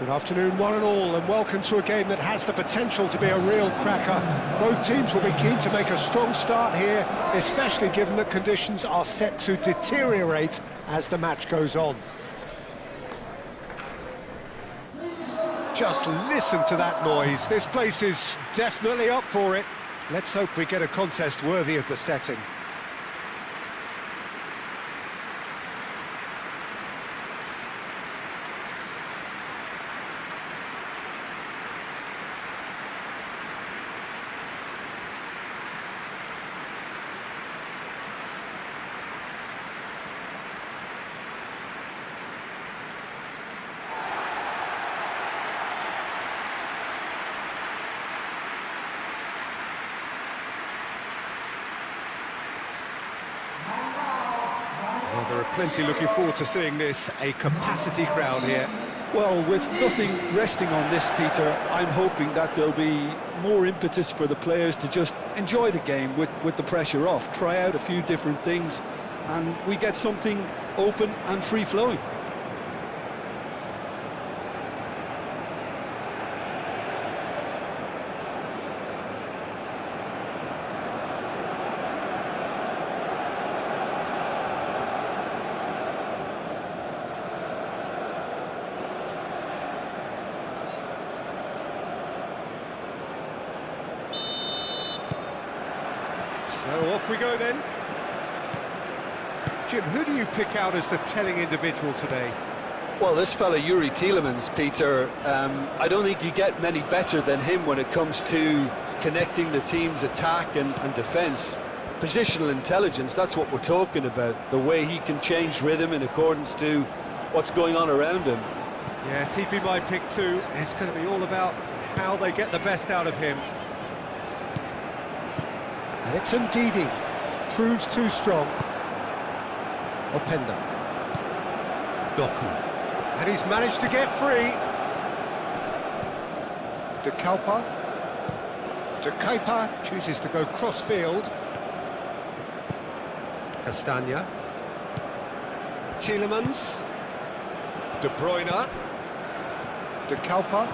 Good afternoon, one and all, and welcome to a game that has the potential to be a real cracker. Both teams will be keen to make a strong start here, especially given that conditions are set to deteriorate as the match goes on. Just listen to that noise. This place is definitely up for it. Let's hope we get a contest worthy of the setting. There are plenty looking forward to seeing this, a capacity crowd here. Well, with nothing resting on this, Peter, I'm hoping that there'll be more impetus for the players to just enjoy the game with the pressure off, try out a few different things, and we get something open and free-flowing. So off we go then. Jim, who do you pick out as the telling individual today? Well, this fella, Yuri Tielemans, Peter, I don't think you get many better than him when it comes to connecting the team's attack and defence. Positional intelligence, that's what we're talking about. The way he can change rhythm in accordance to what's going on around him. Yes, he'd be my pick too. It's going to be all about how they get the best out of him. And it's Ndidi. Proves too strong. Openda. Doku. And he's managed to get free. De Kalpa. De Kuyper chooses to go cross-field. Castagna. Tielemans. De Bruyne. De Kalpa.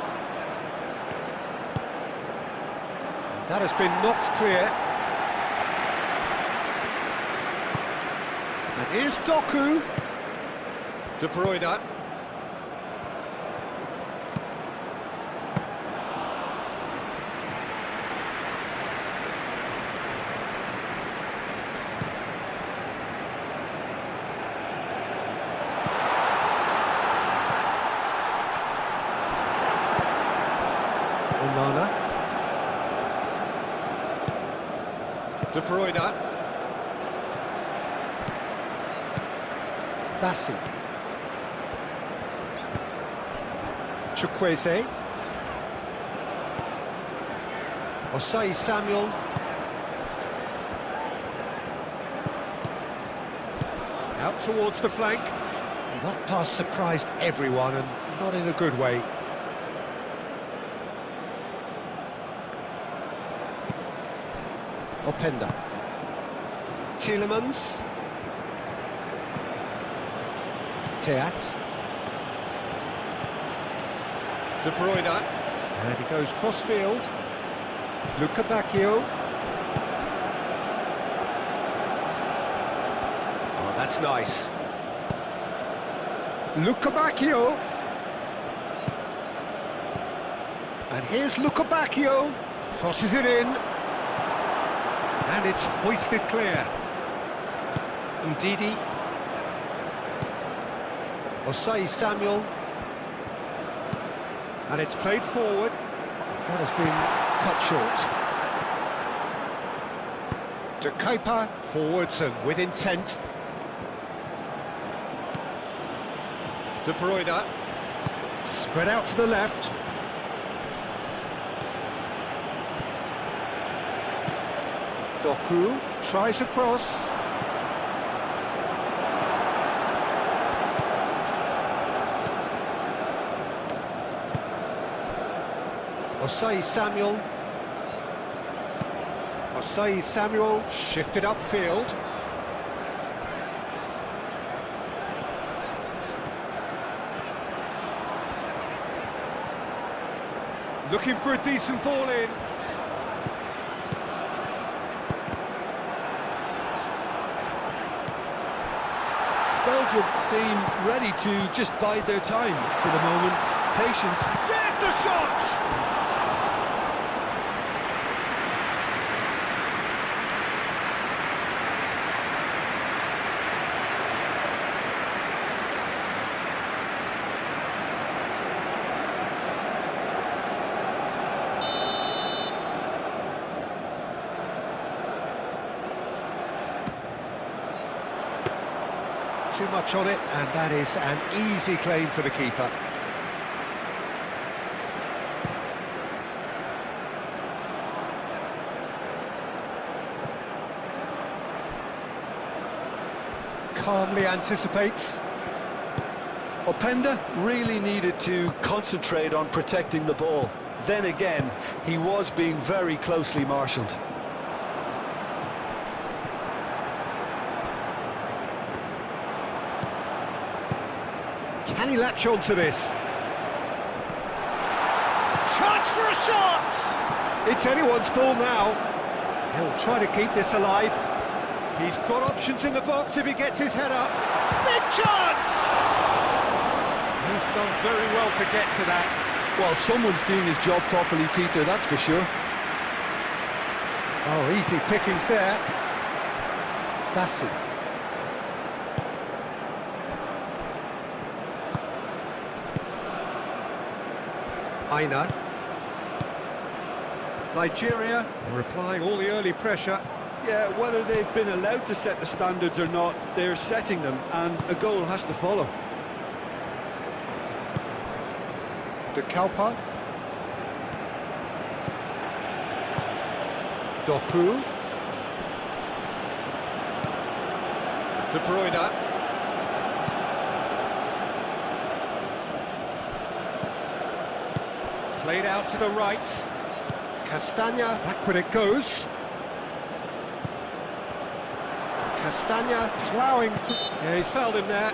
That has been knocked clear. And here's Doku. De Bruyne. Onana. De Bruyne. Bassi. Chukwueze. Osai Samuel. Out towards the flank. That pass surprised everyone, and not in a good way. Openda. Tielemans. Teat. De Bruyne. And he goes cross-field. Luca Bacchio. Oh, that's nice. Luca Bacchio. And here's Luca Bacchio. Crosses it in. And it's hoisted clear. Ndidi. Osai Samuel. And it's played forward. That has been cut short. De Kuyper, forwards and with intent. De Bruyne. Spread out to the left. Doku tries a cross. Osai Samuel. Osai Samuel shifted upfield. Looking for a decent ball in. Belgium seem ready to just bide their time for the moment. Patience. There's the shot! Too much on it, and that is an easy claim for the keeper. Calmly anticipates. Openda really needed to concentrate on protecting the ball. Then again, he was being very closely marshalled. Can he latch on to this? Chance for a shot! It's anyone's ball now. He'll try to keep this alive. He's got options in the box if he gets his head up. Big chance! He's done very well to get to that. Well, someone's doing his job properly, Peter, that's for sure. Oh, easy pickings there. Bassi. Aina. Nigeria are applying all the early pressure. Yeah, whether they've been allowed to set the standards or not, they're setting them, and a goal has to follow. De Kalpa. Doku. De Bruyne. Played out to the right. Castagna, back when it goes. Castagna ploughing through. Yeah, he's fouled him there.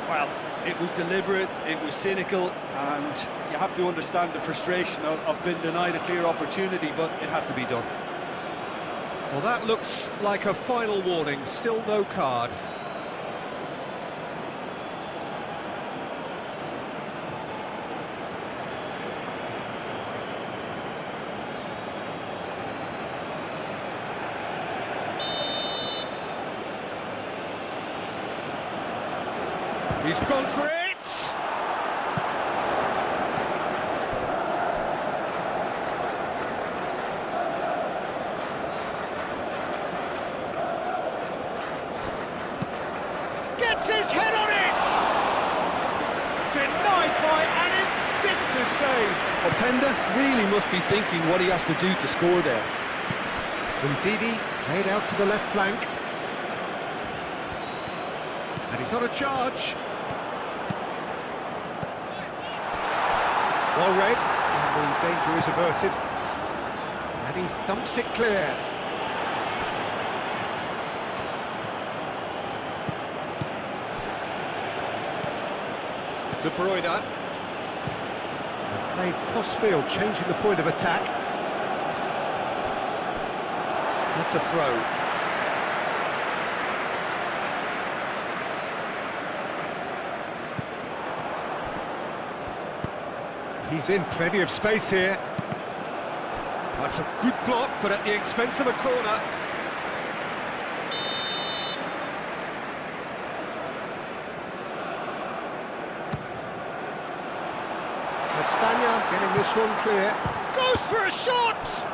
Well, it was deliberate, it was cynical, and you have to understand the frustration of being denied a clear opportunity, but it had to be done. Well, that looks like a final warning, still no card. He's gone for it! Gets his head on it! Denied by an instinctive save. Openda really must be thinking what he has to do to score there. Ndidi played out to the left flank. And he's on a charge. Well read, and the danger is averted. And he thumps it clear. De Bruyne. And played cross-field, changing the point of attack. That's a throw. He's in plenty of space here. That's a good block, but at the expense of a corner. Castagna getting this one clear. Goes for a shot!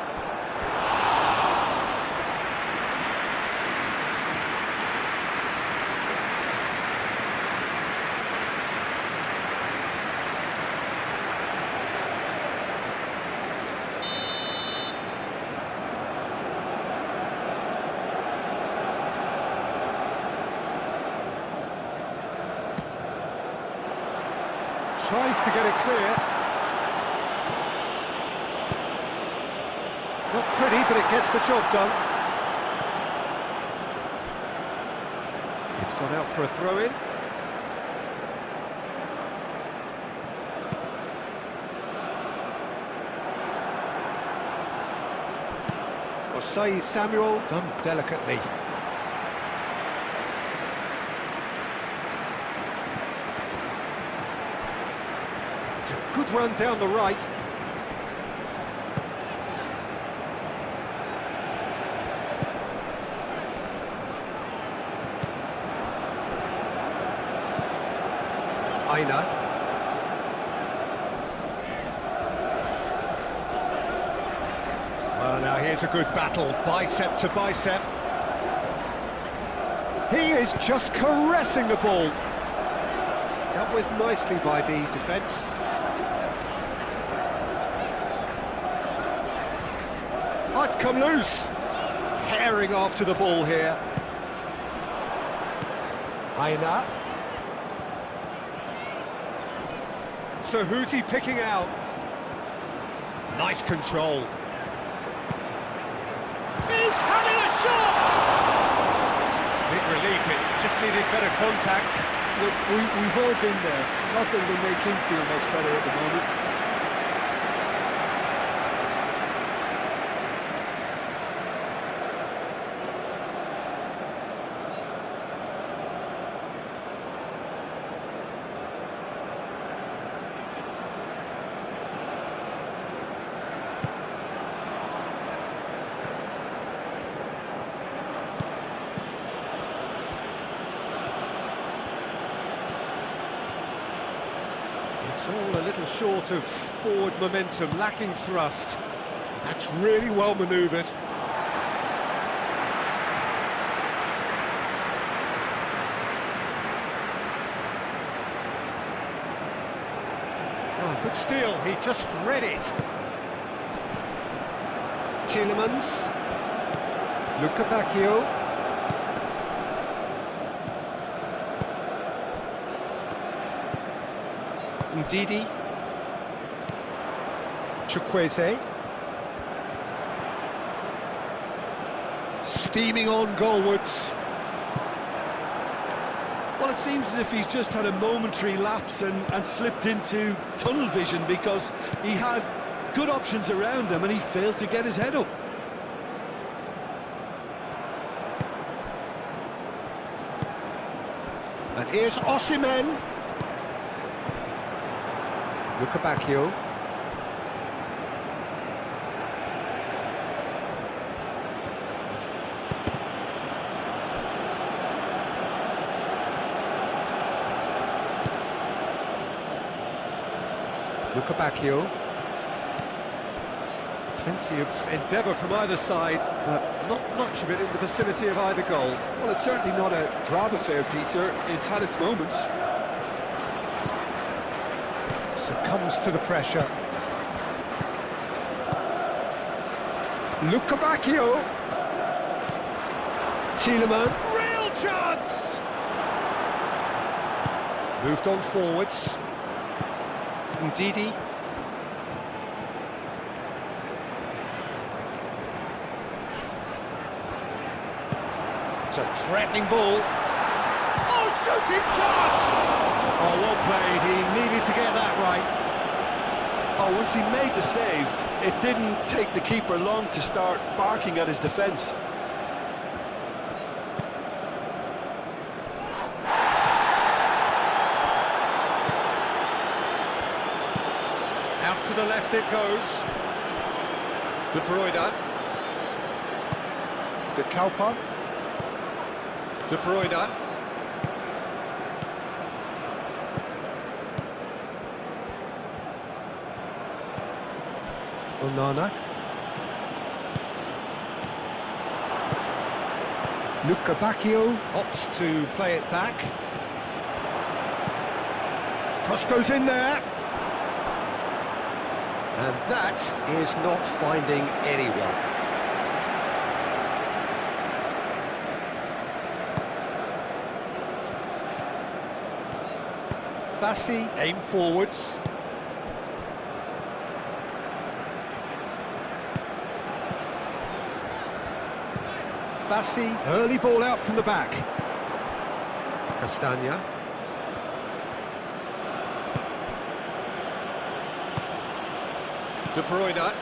Tries to get it clear. Not pretty, but it gets the job done. It's gone out for a throw-in. Osei Samuel, done delicately. It's a good run down the right. Aina. Well, now here's a good battle, bicep to bicep. He is just caressing the ball. Dealt with nicely by the defence. Oh, it's come loose. Herring after the ball here. Aina. So who's he picking out? Nice control. He's having a shot! Big relief, it just needed better contact. Look, we've all been there. Nothing will make him feel much better at the moment. It's all a little short of forward momentum, lacking thrust. That's really well manoeuvred. Oh, good steal, he just read it. Tielemans. Luca Bacchio. Ndidi, Chukwueze, steaming on goalwards. Well, it seems as if he's just had a momentary lapse and slipped into tunnel vision, because he had good options around him and he failed to get his head up. And here's Osimhen. Luca Bacchio. Luca Bacchio. Plenty of endeavour from either side, but not much of it in the vicinity of either goal. Well, it's certainly not a drab affair, Peter. It's had its moments. Succumbs to the pressure. Luca Bacchio. Tielemans. Real chance! Moved on forwards. Ndidi. It's a threatening ball. Oh, shooting chance! Oh, well played. He needed to get that right. Oh, once he made the save, it didn't take the keeper long to start barking at his defence. Out to the left it goes. De Bruyne. De Kalpa. De Bruyne. Onana. Luca Bacchio opts to play it back. Cross goes in there. And that is not finding anyone. Bassi aim forwards. Bassi, early ball out from the back. Castagna. De Bruyne.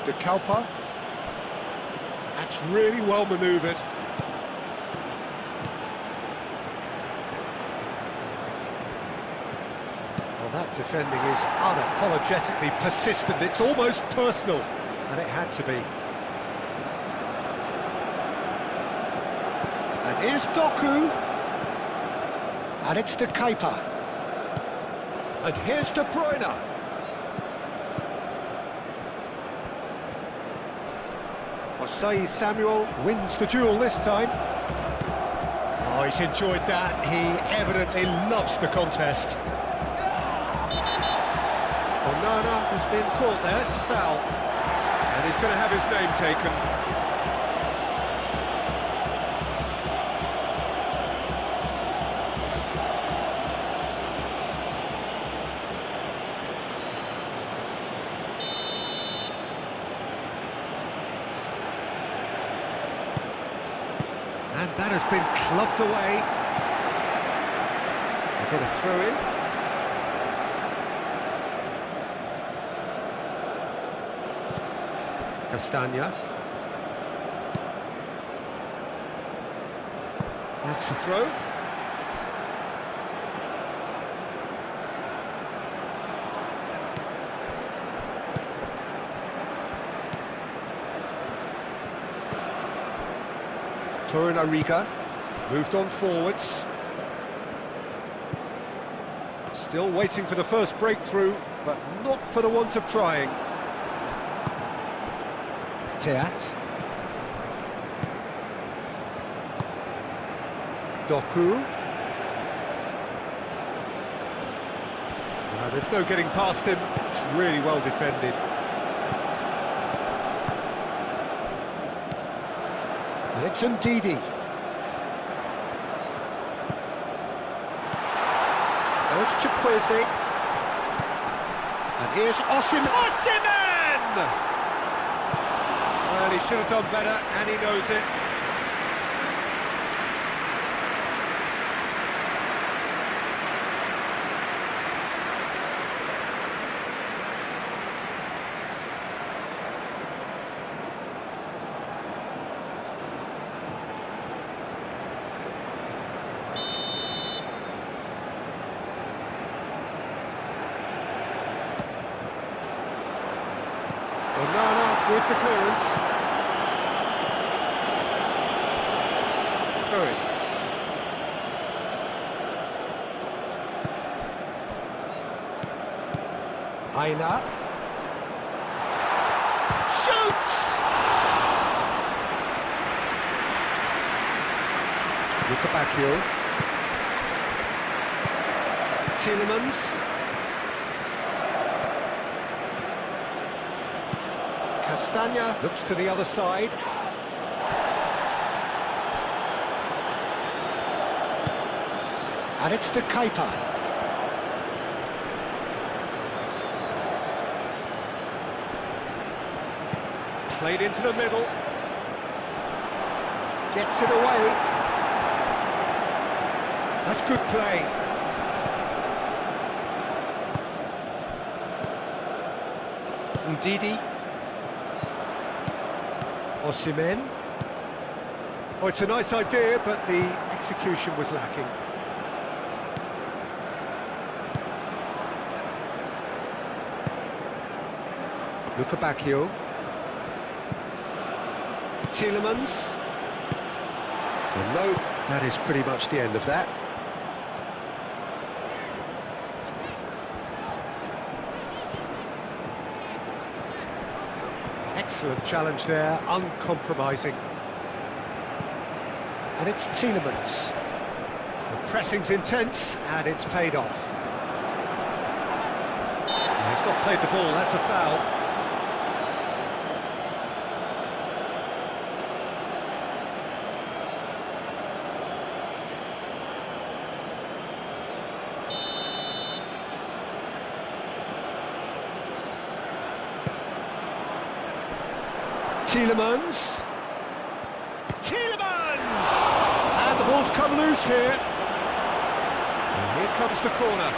De Kalpa. That's really well manoeuvred. Well, that defending is unapologetically persistent. It's almost personal, and it had to be. And here's Doku. And it's De Keeper. And here's De Bruyne. Osei Samuel wins the duel this time. Oh, he's enjoyed that. He evidently loves the contest. Onana has been caught there, it's a foul. And he's going to have his name taken. And that has been clubbed away. They get a throw in. Castagna. That's the throw. Torunariga moved on forwards. Still waiting for the first breakthrough, but not for the want of trying. Teat. Doku. No, there's no getting past him. It's really well defended. And it's Ndidi. Now it's Chukwueze. And here's Osimhen. Osimhen! Well, he should have done better, and he knows it. Onana with the clearance. Throw it. Aina. Shoots! Lukabakio. Tielemans. Castagna looks to the other side. And it's De Keeper. Played into the middle. Gets it away. That's good play. Ndidi. Osimhen. Oh, it's a nice idea, but the execution was lacking. Lukabakio. Tielemans. And no, that is pretty much the end of that. Excellent challenge there, uncompromising. And it's Tielemans. The pressing's intense, and it's paid off. He's not played the ball, that's a foul. Tielemans. Tielemans! And the ball's come loose here. And here comes the corner.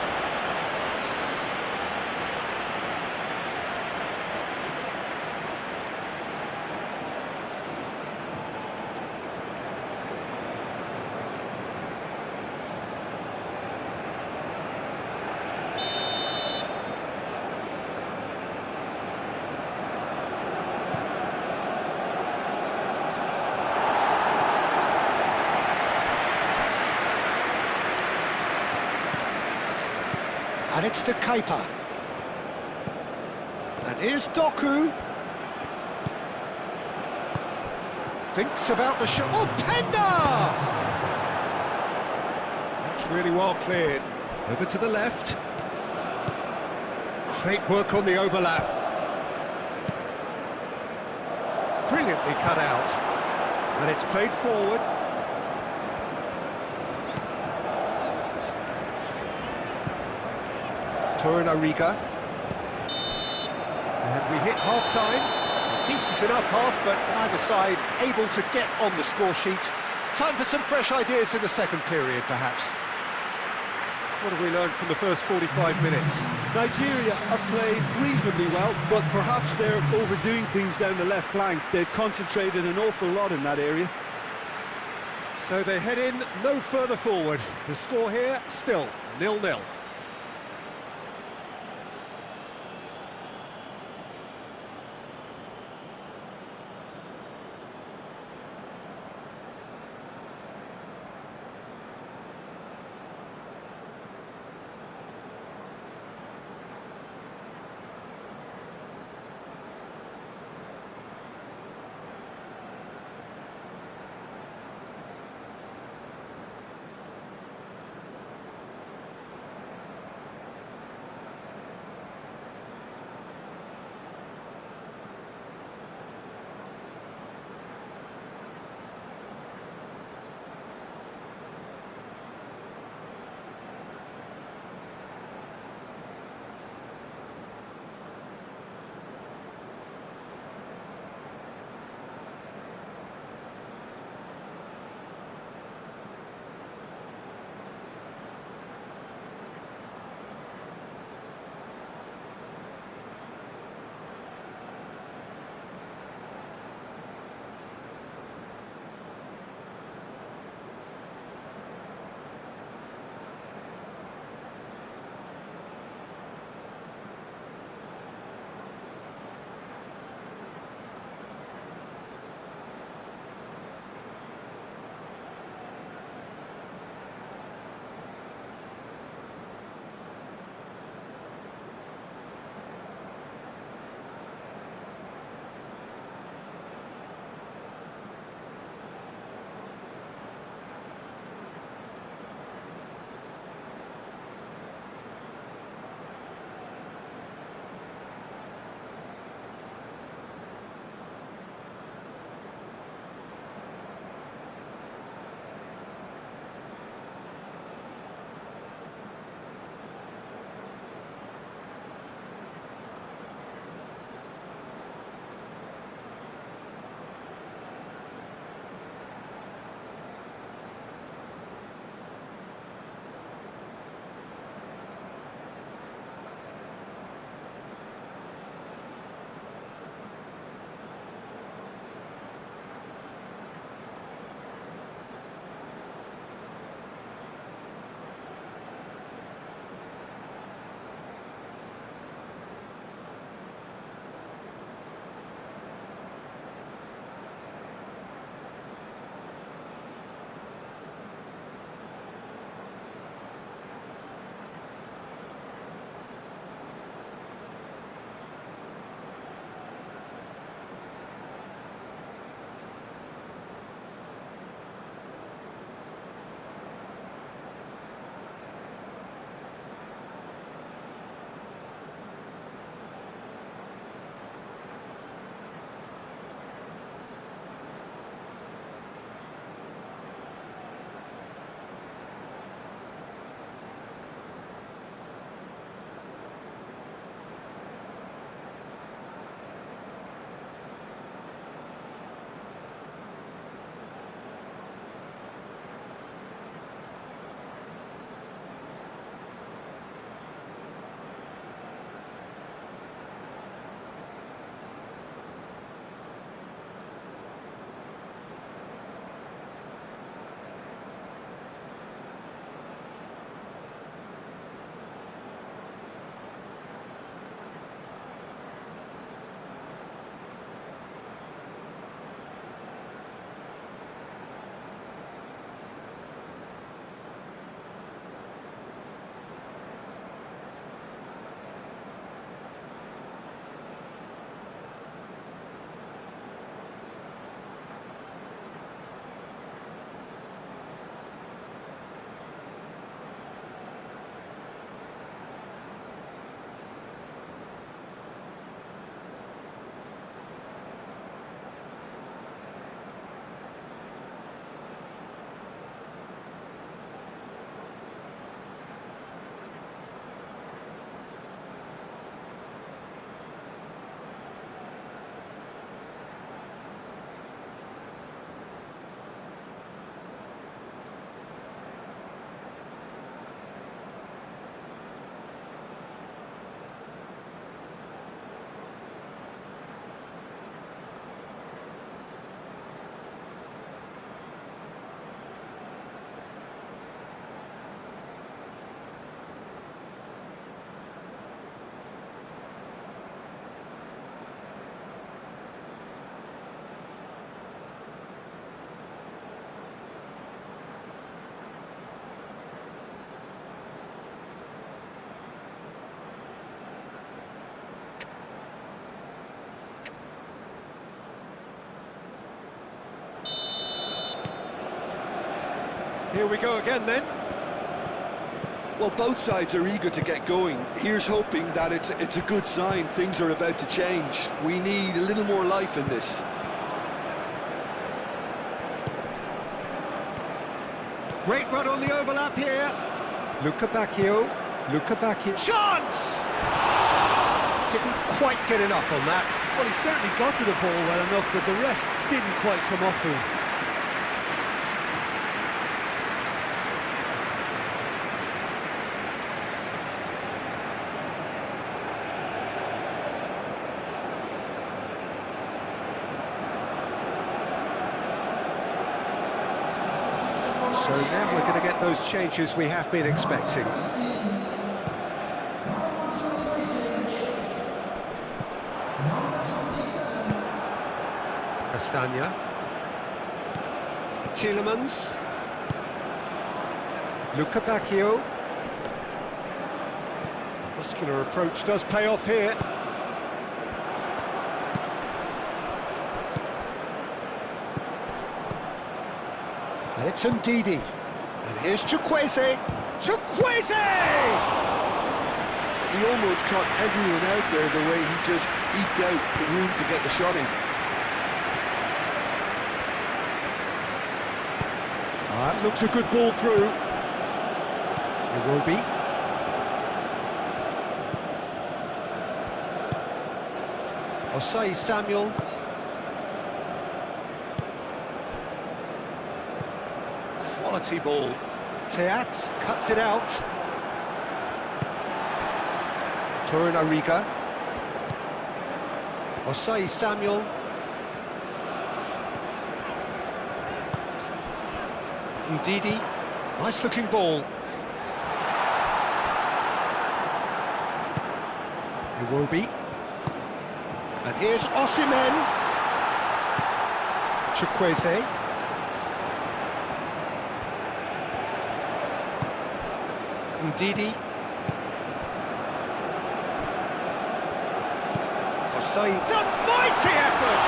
And it's to Keita. And here's Doku. Thinks about the shot. Oh, Tender! That's really well cleared. Over to the left. Great work on the overlap. Brilliantly cut out. And it's played forward. Torunariga. And we hit half-time. Decent enough half, but neither side able to get on the score sheet. Time for some fresh ideas in the second period, perhaps. What have we learned from the first 45 minutes? Nigeria have played reasonably well, but perhaps they're overdoing things down the left flank. They've concentrated an awful lot in that area. So they head in no further forward. The score here, still 0-0. Here we go again then. Well, both sides are eager to get going. Here's hoping that it's a good sign. Things are about to change. We need a little more life in this. Great run on the overlap here. Luca Bacchio. Chance! Didn't quite get enough on that. Well, he certainly got to the ball well enough, but the rest didn't quite come off for him. So now we're going to get those changes we have been expecting. Castagna. Tielemans. Luca Bacchio. Muscular approach does pay off here. And it's Ndidi. And here's Chukwueze. Chukwueze! He almost caught everyone out there the way he just eked out the room to get the shot in. That looks a good ball through. Iwobi. Osei Samuel. Quality ball. Teat cuts it out. Torunariga. Osei Samuel. Ndidi. Nice looking ball. Iwobi. And here's Osimhen. Chukwueze. Ndidi. Osei. It's a mighty effort!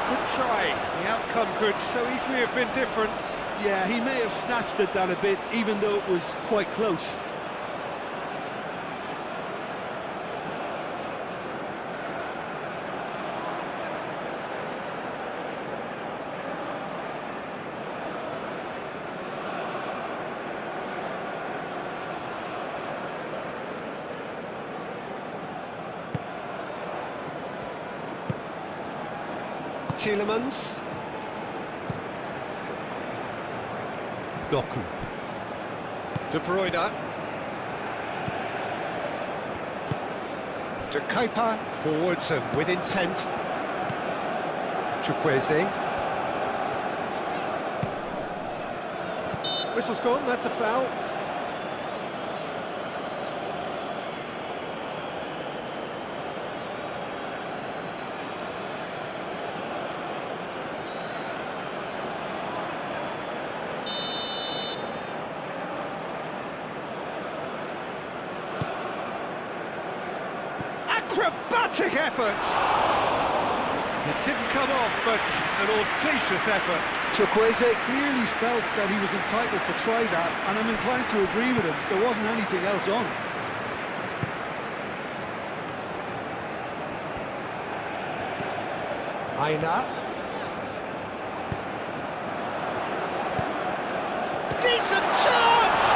Good try. The outcome could so easily have been different. Yeah, he may have snatched at that a bit, even though it was quite close. Tielemans. Doku. De Bruyne. De Kuiper forwards and with intent. Chukwueze. Whistle's gone, that's a foul. Acrobatic effort! It didn't come off, but an audacious effort. Chukwueze clearly felt that he was entitled to try that, and I'm inclined to agree with him. There wasn't anything else on. Aina. Decent chance!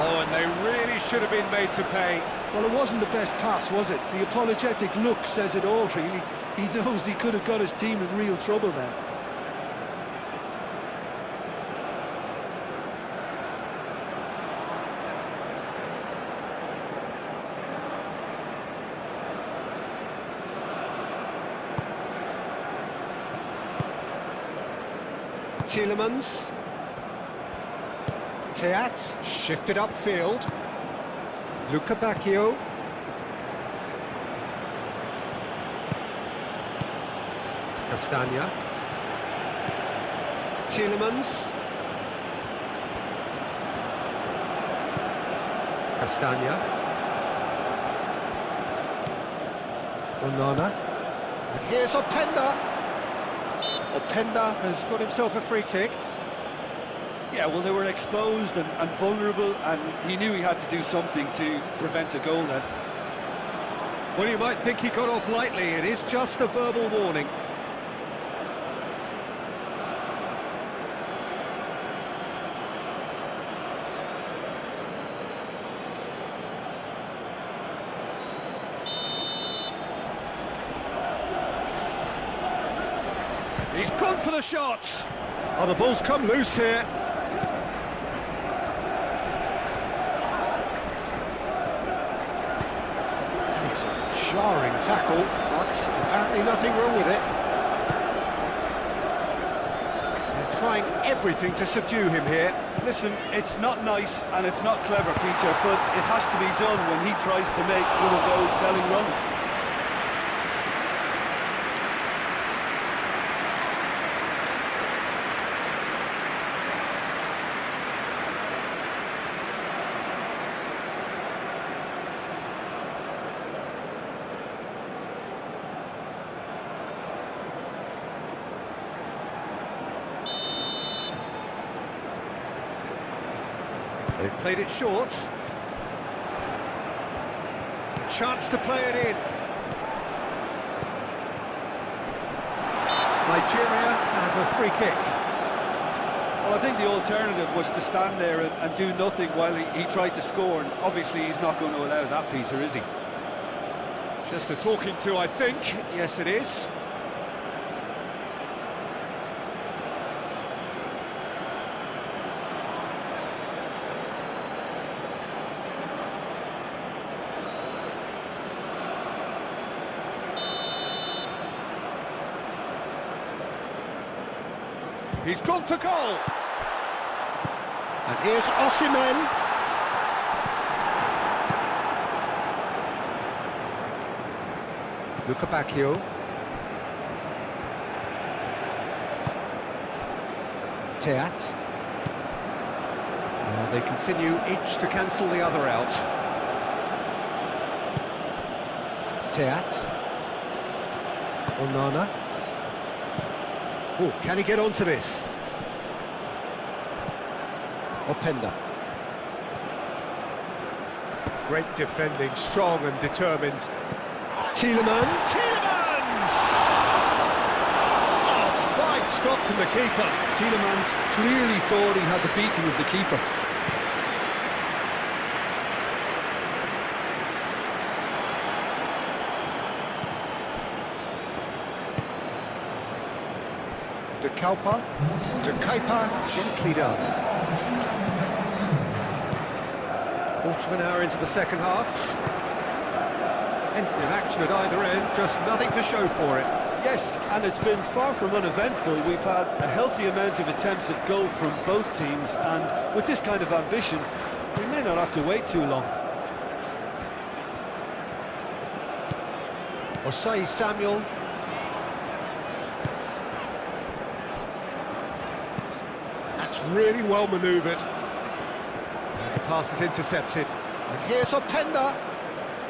Oh, and they really should have been made to pay. Well, it wasn't the best pass, was it? The apologetic look says it all, really. He knows he could have got his team in real trouble then. Tielemans. Teat shifted upfield. Luca Bacchio. Castagna. Tielemans. Castagna. Onana. And here's Openda. Openda has got himself a free kick. Yeah, well, they were exposed and vulnerable, and he knew he had to do something to prevent a goal then. Well, you might think he got off lightly. It is just a verbal warning. He's gone for the shots. Oh, the ball's come loose here. It's a jarring tackle, but apparently nothing wrong with it. They're trying everything to subdue him here. Listen, it's not nice and it's not clever, Peter, but it has to be done when he tries to make one of those telling runs. They've played it short. A chance to play it in. Nigeria have a free kick. Well, I think the alternative was to stand there and do nothing while he tried to score, and obviously he's not going to allow that, Peter, is he? Just a talking to, I think. Yes, it is. He's gone for goal. And here's Osimhen. Luca Bacchio. Teat. They continue each to cancel the other out. Teat. Onana. Oh, can he get onto this? Openda. Great defending, strong and determined. Tielemans! Oh, fine stop from the keeper. Tielemans clearly thought he had the beating of the keeper. De Kuyper gently done. Quarter of an hour into the second half. Plenty of action at either end, just nothing to show for it. Yes, and it's been far from uneventful. We've had a healthy amount of attempts at goal from both teams, and with this kind of ambition, we may not have to wait too long. Osei Samuel. That's really well manoeuvred. And the pass is intercepted. And here's Openda.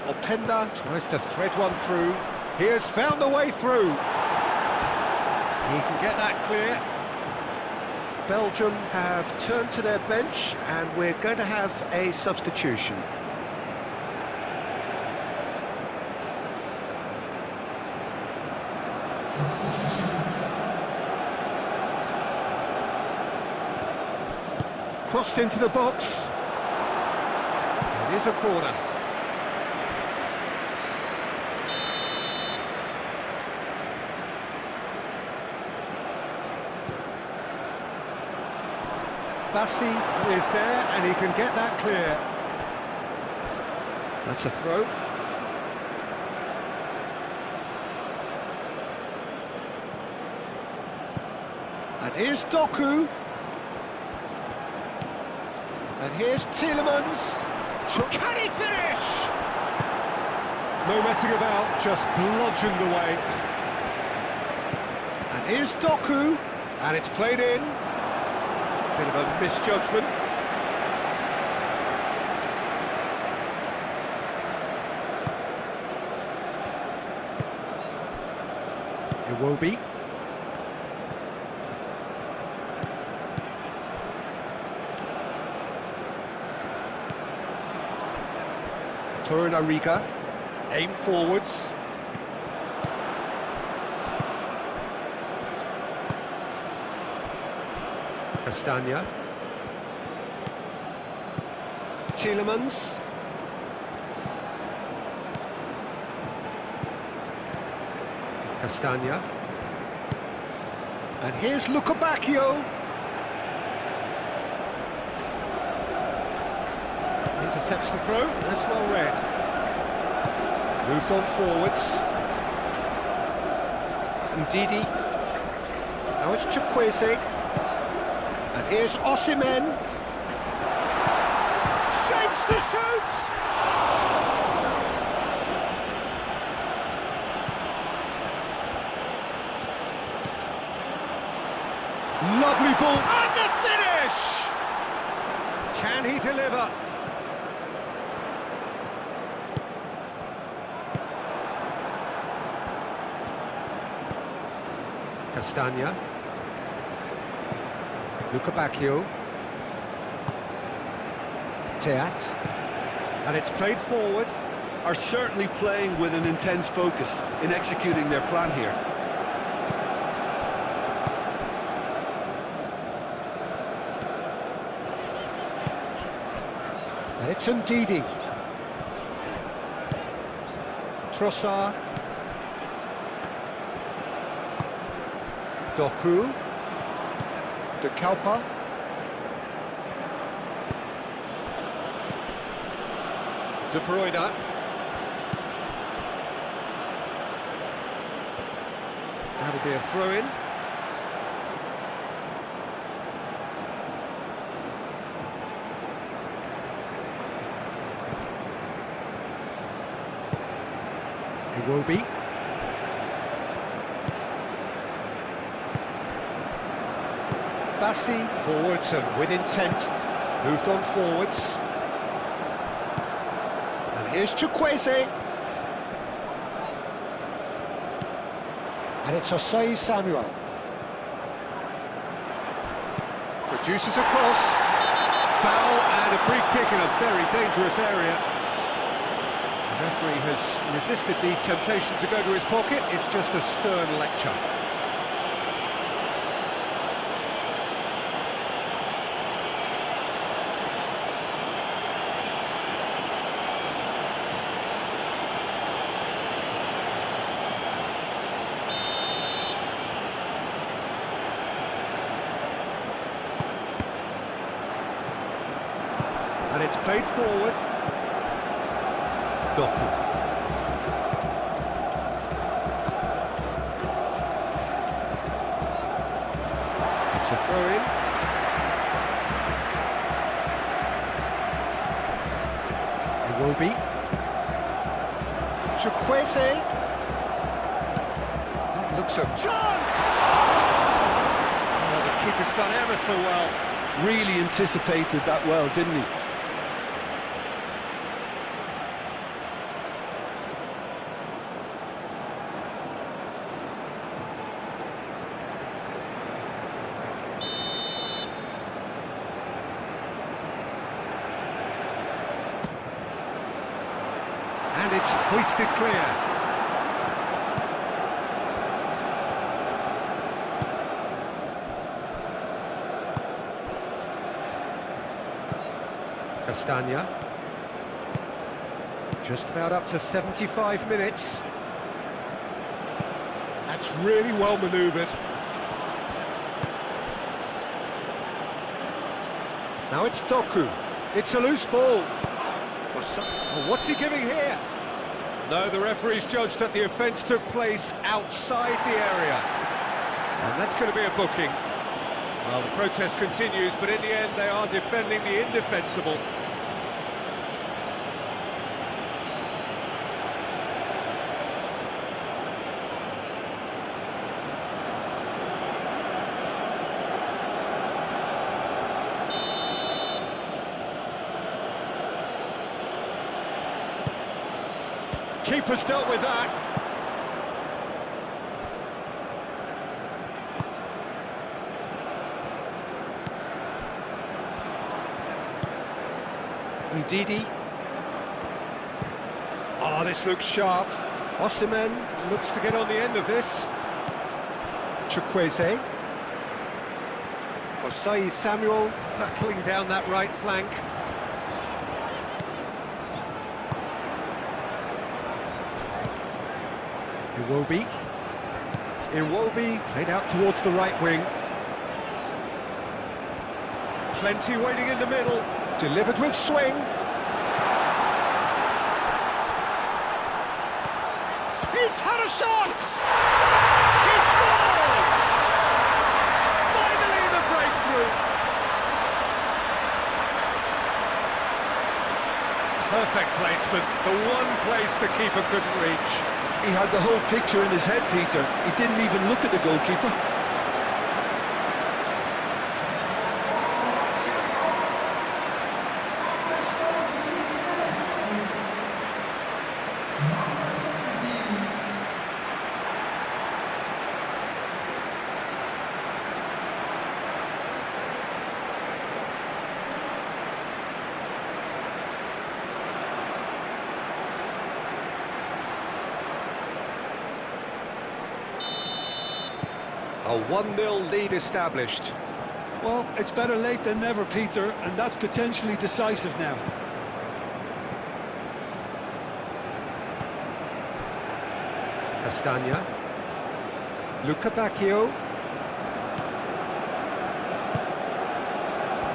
Openda tries to thread one through. He has found the way through. He can get that clear. Belgium have turned to their bench, and we're going to have a substitution. Crossed into the box. It is a corner. Bassi is there, and he can get that clear. That's a throw. And here's Doku. And here's Tielemans. Can he finish? No messing about, just bludgeoned away. And here's Doku. And it's played in. Bit of a misjudgment. Iwobi. Torunariga, aim forwards. Castagna. Tielemans. Castagna. And here's Lukebakio. Intercepts the throw, that's well read. Moved on forwards. Ndidi. Now it's Chukwueze. And here's Osimhen. Shapes to shoot! Lovely ball, and the finish! Can he deliver? Castagna. Lukebakio. Teat. And it's played forward, are certainly playing with an intense focus in executing their plan here. And it's Ndidi. Trossard. Doku. De Kalpa. De Bruyne. That'll be a throw-in. It will be. Bassi forwards and with intent. Moved on forwards. And here's Chukwueze. And it's Osei Samuel. Produces a cross. Foul and a free kick in a very dangerous area. The referee has resisted the temptation to go to his pocket. It's just a stern lecture. And it's played forward. Doku. It's a throw-in. It will be. Chukwueze. That looks a chance! Oh, the keeper's done ever so well. Really anticipated that well, didn't he? And it's hoisted clear. Castagna. Just about up to 75 minutes. That's really well manoeuvred. Now it's Doku. It's a loose ball. Oh, what's he giving here? No, the referee's judged that the offence took place outside the area. And that's going to be a booking. Well, the protest continues, but in the end they are defending the indefensible. Keeper's dealt with that. Ndidi. Oh, this looks sharp. Osimhen looks to get on the end of this. Chukwueze. Osai Samuel hurtling down that right flank. Iwobi played out towards the right wing. Plenty waiting in the middle. Delivered with swing. He's had a shot! He scores! Finally the breakthrough! Perfect placement, the one place the keeper couldn't reach. He had the whole picture in his head, Peter. He didn't even look at the goalkeeper. A 1-0 lead established. Well, it's better late than never, Peter, and that's potentially decisive now. Castagna. Luca Bacchio.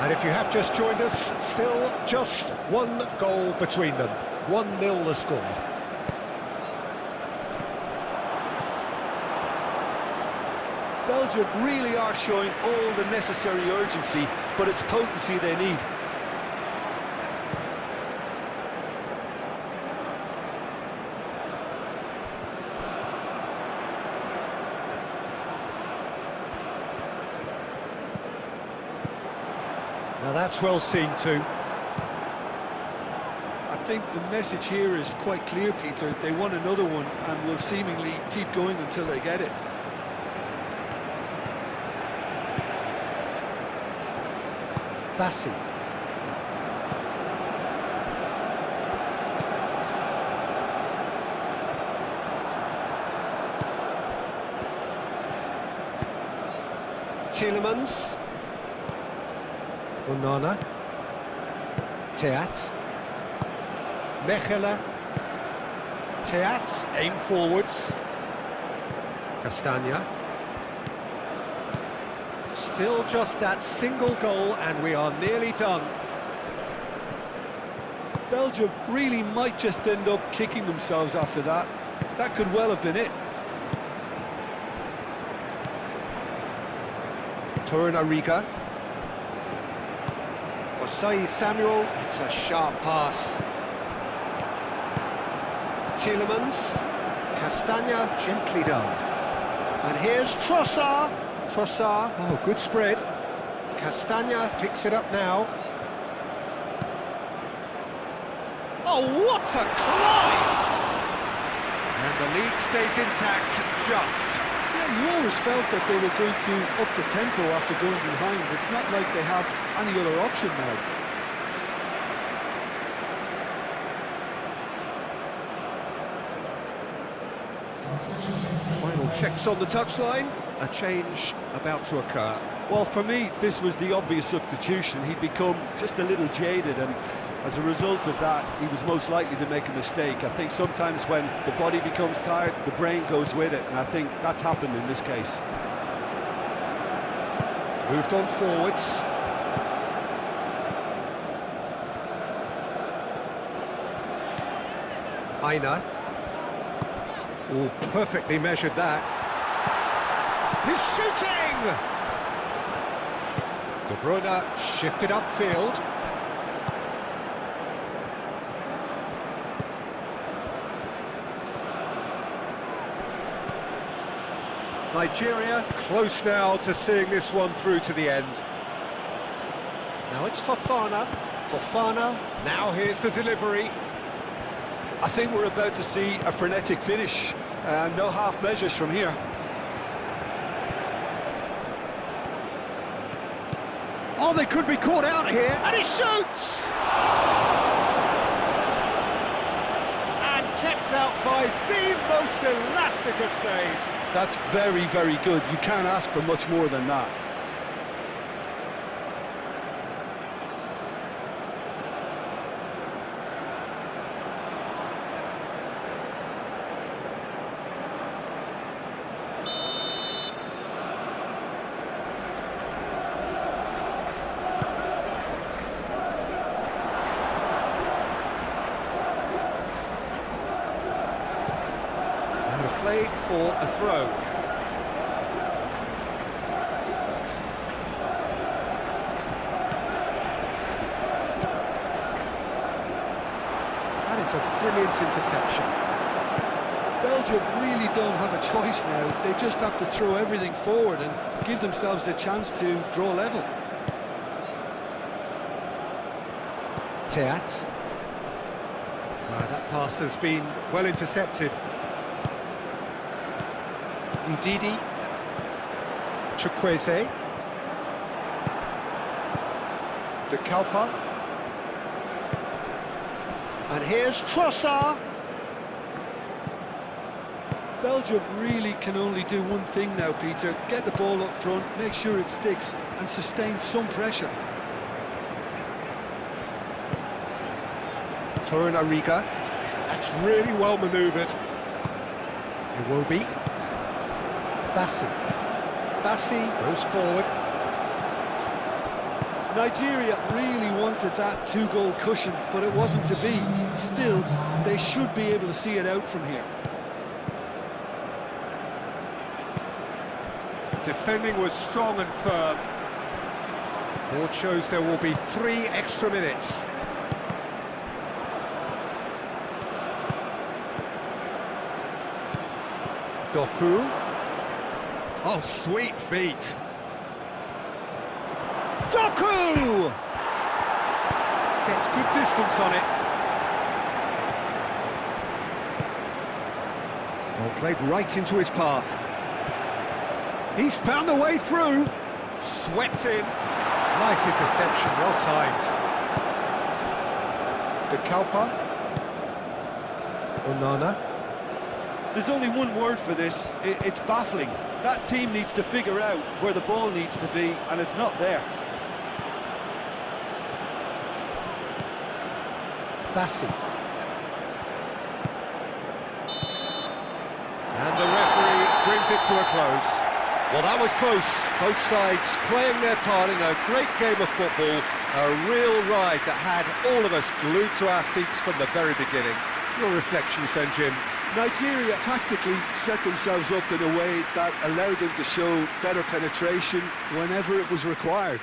And if you have just joined us, still just one goal between them. 1-0 the score. Belgium really are showing all the necessary urgency, but it's potency they need. Now that's well seen too. I think the message here is quite clear, Peter. They want another one and will seemingly keep going until they get it. Bassi. Tielemans. Onana. Teat. Mechelen. Teat, aim forwards. Castagna. Still just that single goal and we are nearly done. Belgium really might just end up kicking themselves after that. That could well have been it. Torunariga. Osai Samuel, it's a sharp pass. Tielemans. Castagna, gently done. And here's Trossard. Trossard, oh, good spread. Castagna picks it up now. Oh, what a climb! And the lead stays intact, just. Yeah, you always felt that they were going to up the tempo after going behind. It's not like they have any other option now. Final checks on the touchline. A change about to occur. Well, for me, this was the obvious substitution. He'd become just a little jaded, and as a result of that, he was most likely to make a mistake. I think sometimes when the body becomes tired, the brain goes with it, and I think that's happened in this case. Moved on forwards. Aina. Oh, perfectly measured that. He's shooting! De Bruyne shifted upfield. Nigeria close now to seeing this one through to the end. Now it's Fofana. Fofana, now here's the delivery. I think we're about to see a frenetic finish. No half measures from here. Oh, they could be caught out here, and he shoots! And by the most elastic of saves. That's very, very good. You can't ask for much more than that. Play for a throw. That is a brilliant interception. Belgium really don't have a choice now. They just have to throw everything forward and give themselves a chance to draw level. Teat. That pass has been well intercepted. Ndidi, Chukwueze, De Kalpa, and here's Trossard. Belgium really can only do one thing now, Peter. Get the ball up front, make sure it sticks, and sustain some pressure. Torunariga, that's really well manoeuvred. It will be. Bassi goes forward. Nigeria really wanted that two-goal cushion, but it wasn't to be. Still, they should be able to see it out from here. Defending was strong and firm. Board shows there will be 3 extra minutes. Doku. Oh, sweet feet. Doku! Gets good distance on it. Well played right into his path. He's found a way through. Swept in. Nice interception, well timed. De Kalpa. Onana. There's only one word for this, it's baffling. That team needs to figure out where the ball needs to be, and it's not there. Bassi. And the referee brings it to a close. Well, that was close. Both sides playing their part in a great game of football. A real ride that had all of us glued to our seats from the very beginning. Your reflections then, Jim? Nigeria tactically set themselves up in a way that allowed them to show better penetration whenever it was required.